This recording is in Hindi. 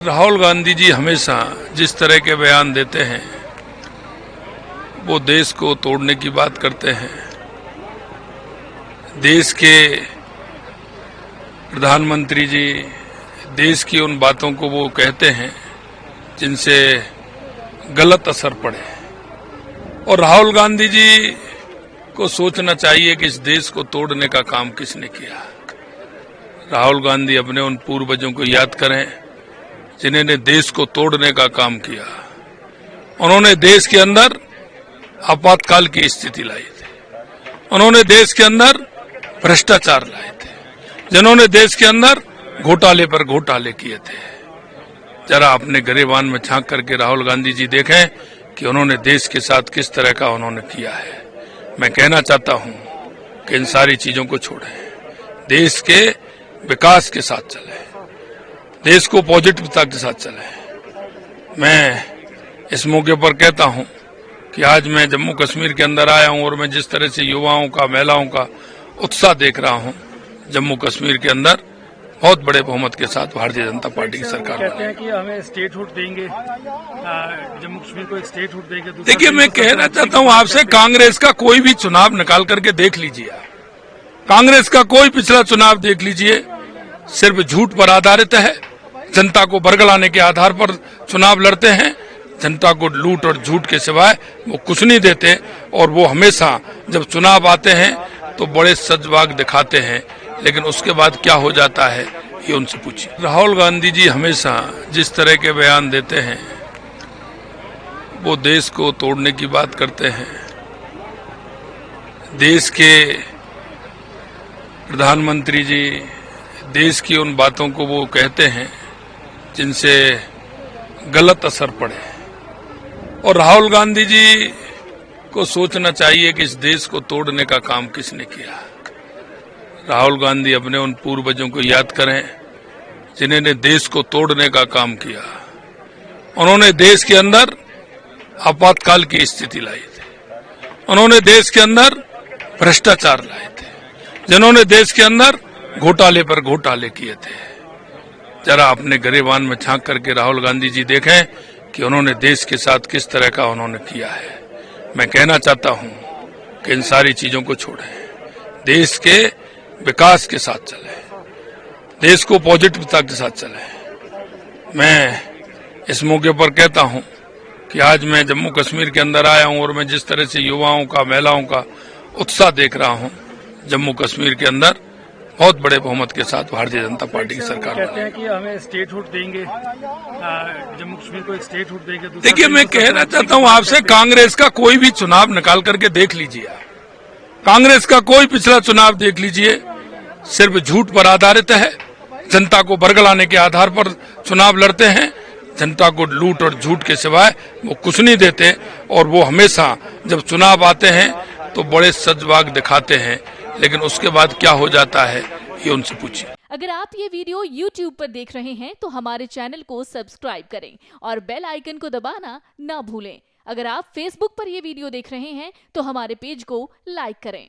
राहुल गांधी जी हमेशा जिस तरह के बयान देते हैं वो देश को तोड़ने की बात करते हैं। देश के प्रधानमंत्री जी देश की उन बातों को वो कहते हैं जिनसे गलत असर पड़े। और राहुल गांधी जी को सोचना चाहिए कि इस देश को तोड़ने का काम किसने किया। राहुल गांधी अपने उन पूर्वजों को याद करें जिन्होंने देश को तोड़ने का काम किया। उन्होंने देश के अंदर आपातकाल की स्थिति लाई थी, उन्होंने देश के अंदर भ्रष्टाचार लाए थे, जिन्होंने देश के अंदर घोटाले पर घोटाले किए थे। जरा अपने गरेबान में झांक करके राहुल गांधी जी देखें कि उन्होंने देश के साथ किस तरह का उन्होंने किया है। मैं कहना चाहता हूं कि इन सारी चीजों को छोड़ें, देश के विकास के साथ चलें, देश को पॉजिटिवता के साथ चलें। मैं इस मौके पर कहता हूं कि आज मैं जम्मू कश्मीर के अंदर आया हूं और मैं जिस तरह से युवाओं का, महिलाओं का उत्साह देख रहा हूं, जम्मू कश्मीर के अंदर बहुत बड़े बहुमत के साथ भारतीय जनता पार्टी की सरकार कहते हैं कि हमें स्टेटहुड देंगे, जम्मू कश्मीर को एक स्टेटहुड देंगे। देखिए, मैं कहना चाहता हूं आपसे, कांग्रेस का कोई भी चुनाव निकाल करके देख लीजिए। कांग्रेस का कोई पिछला चुनाव देख लीजिए, सिर्फ झूठ पर आधारित है। जनता को बरगलाने के आधार पर चुनाव लड़ते हैं। जनता को लूट और झूठ के सिवाय वो कुछ नहीं देते। और वो हमेशा जब चुनाव आते हैं तो बड़े सजवाग दिखाते हैं, लेकिन उसके बाद क्या हो जाता है ये उनसे पूछिए। राहुल गांधी जी हमेशा जिस तरह के बयान देते हैं वो देश को तोड़ने की बात करते हैं। देश के प्रधानमंत्री जी देश की उन बातों को वो कहते हैं जिनसे गलत असर पड़े। और राहुल गांधी जी को सोचना चाहिए कि इस देश को तोड़ने का काम किसने किया। राहुल गांधी अपने उन पूर्वजों को याद करें जिन्होंने देश को तोड़ने का काम किया। उन्होंने देश के अंदर आपातकाल की स्थिति लाई थी, उन्होंने देश के अंदर भ्रष्टाचार लाए थे, जिन्होंने देश के अंदर घोटाले पर घोटाले किए थे। जरा अपने गरेबान में झांक करके राहुल गांधी जी देखें कि उन्होंने देश के साथ किस तरह का उन्होंने किया है। मैं कहना चाहता हूं कि इन सारी चीजों को छोड़ें, देश के विकास के साथ चलें, देश को पॉजिटिवता के साथ चलें। मैं इस मौके पर कहता हूं कि आज मैं जम्मू कश्मीर के अंदर आया हूं और मैं जिस तरह से युवाओं का, महिलाओं का उत्साह देख रहा हूं, जम्मू कश्मीर के अंदर बहुत बड़े बहुमत के साथ भारतीय जनता पार्टी की सरकार कहते हैं कि हमें स्टेटहुड देंगे, जम्मू कश्मीर को एक स्टेटहुड देंगे। देखिए, मैं कहना चाहता हूं आपसे, कांग्रेस का कोई भी चुनाव निकाल करके देख लीजिए। कांग्रेस का कोई पिछला चुनाव देख लीजिए, सिर्फ झूठ पर आधारित है। जनता को बरगलाने के आधार पर चुनाव लड़ते हैं। जनता को लूट और झूठ के सिवाय वो कुछ नहीं देते। और वो हमेशा जब चुनाव आते हैं तो बड़े सजवाग दिखाते हैं, लेकिन उसके बाद क्या हो जाता है ये उनसे पूछिए। अगर आप ये वीडियो YouTube पर देख रहे हैं तो हमारे चैनल को सब्सक्राइब करें और बेल आइकन को दबाना ना भूलें। अगर आप Facebook पर ये वीडियो देख रहे हैं तो हमारे पेज को लाइक करें।